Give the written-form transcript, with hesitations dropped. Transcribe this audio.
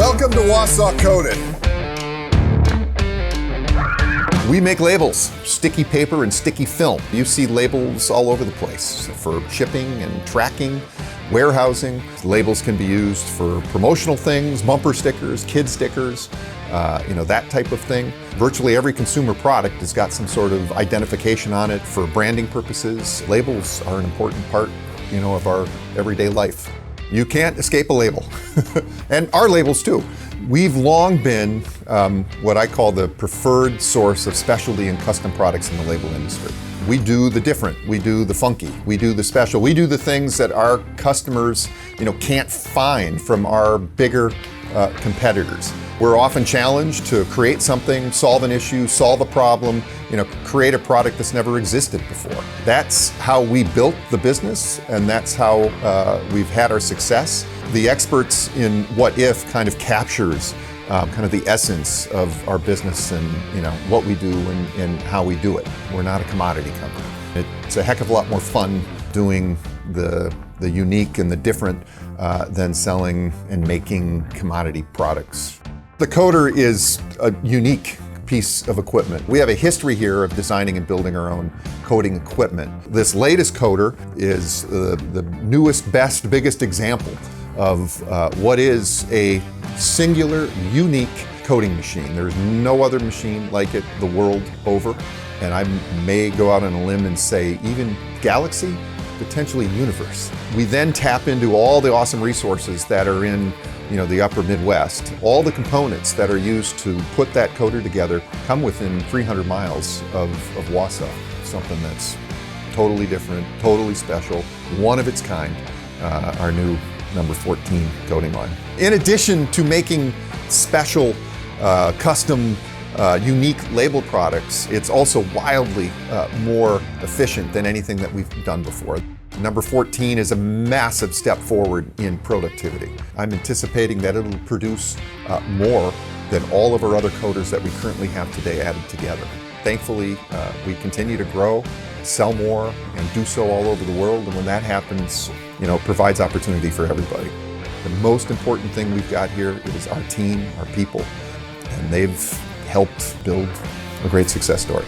Welcome to Wausau Coated. We make labels, sticky paper and sticky film. You see labels all over the place for shipping and tracking, warehousing. Labels can be used for promotional things, bumper stickers, kid stickers, that type of thing. Virtually every consumer product has got some sort of identification on it for branding purposes. Labels are an important part, of our everyday life. You can't escape a label, and our labels too. We've long been what I call the preferred source of specialty and custom products in the label industry. We do the different, we do the funky, we do the special, we do the things that our customers can't find from our bigger competitors. We're often challenged to create something, solve an issue, solve a problem, create a product that's never existed before. That's how we built the business, and that's how we've had our success. The experts in what if kind of captures kind of the essence of our business and what we do and how we do it. We're not a commodity company. It's a heck of a lot more fun doing the unique and the different than selling and making commodity products. The coater is a unique piece of equipment. We have a history here of designing and building our own coating equipment. This latest coater is the newest, best, biggest example of what is a singular, unique coating machine. There's no other machine like it the world over, and I may go out on a limb and say even galaxy, potentially universe. We then tap into all the awesome resources that are in the upper Midwest. All the components that are used to put that coater together come within 300 miles of Wausau. Something that's totally different, totally special, one of its kind, our new number 14 coating line. In addition to making special, custom, unique label products, it's also wildly more efficient than anything that we've done before. Number 14 is a massive step forward in productivity. I'm anticipating that it'll produce more than all of our other coaters that we currently have today added together. Thankfully, we continue to grow, sell more, and do so all over the world. And when that happens, it provides opportunity for everybody. The most important thing we've got here is our team, our people, and they've helped build a great success story.